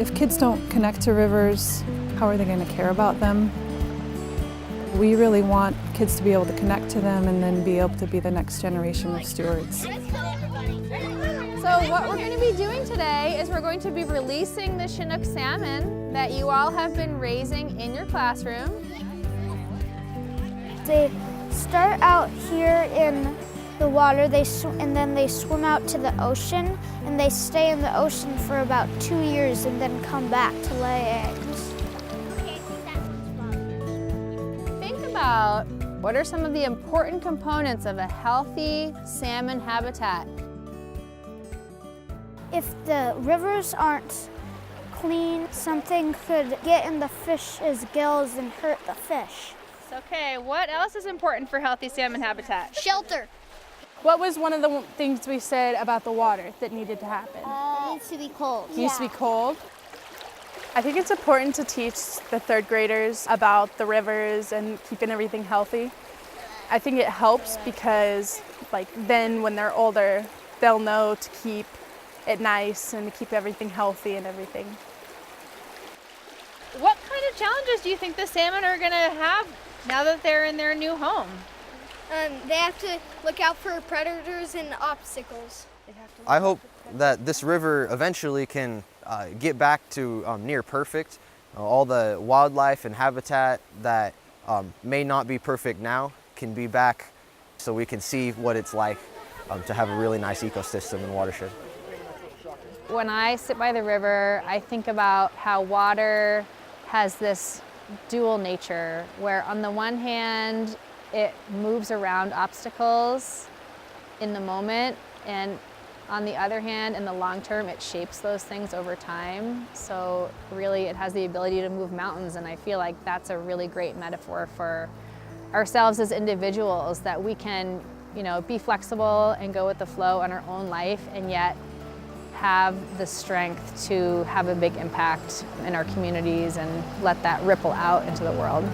If kids don't connect to rivers, how are they going to care about them? We really want kids to be able to connect to them and then be able to be the next generation of stewards. So what we're going to be doing today is we're going to be releasing the Chinook salmon that you all have been raising in your classroom. They start out here in the water, and then they swim out to the ocean, and they stay in the ocean for about 2 years and then come back to lay eggs. Think about what are some of the important components of a healthy salmon habitat. If the rivers aren't clean, something could get in the fish's gills and hurt the fish. Okay, what else is important for healthy salmon habitat? Shelter. What was one of the things we said about the water that needed to happen? It needs to be cold. It needs to be cold. I think it's important to teach the third graders about the rivers and keeping everything healthy. I think it helps because then when they're older, they'll know to keep it nice and to keep everything healthy and everything. What kind of challenges do you think the salmon are going to have now that they're in their new home? They have to look out for predators and obstacles. I hope that this river eventually can get back to near perfect. All the wildlife and habitat that may not be perfect now can be back so we can see what it's like to have a really nice ecosystem and watershed. When I sit by the river, I think about how water has this dual nature where on the one hand, it moves around obstacles in the moment, and on the other hand, in the long term, it shapes those things over time. So really, it has the ability to move mountains, and I feel like that's a really great metaphor for ourselves as individuals, that we can, be flexible and go with the flow in our own life, and yet have the strength to have a big impact in our communities and let that ripple out into the world.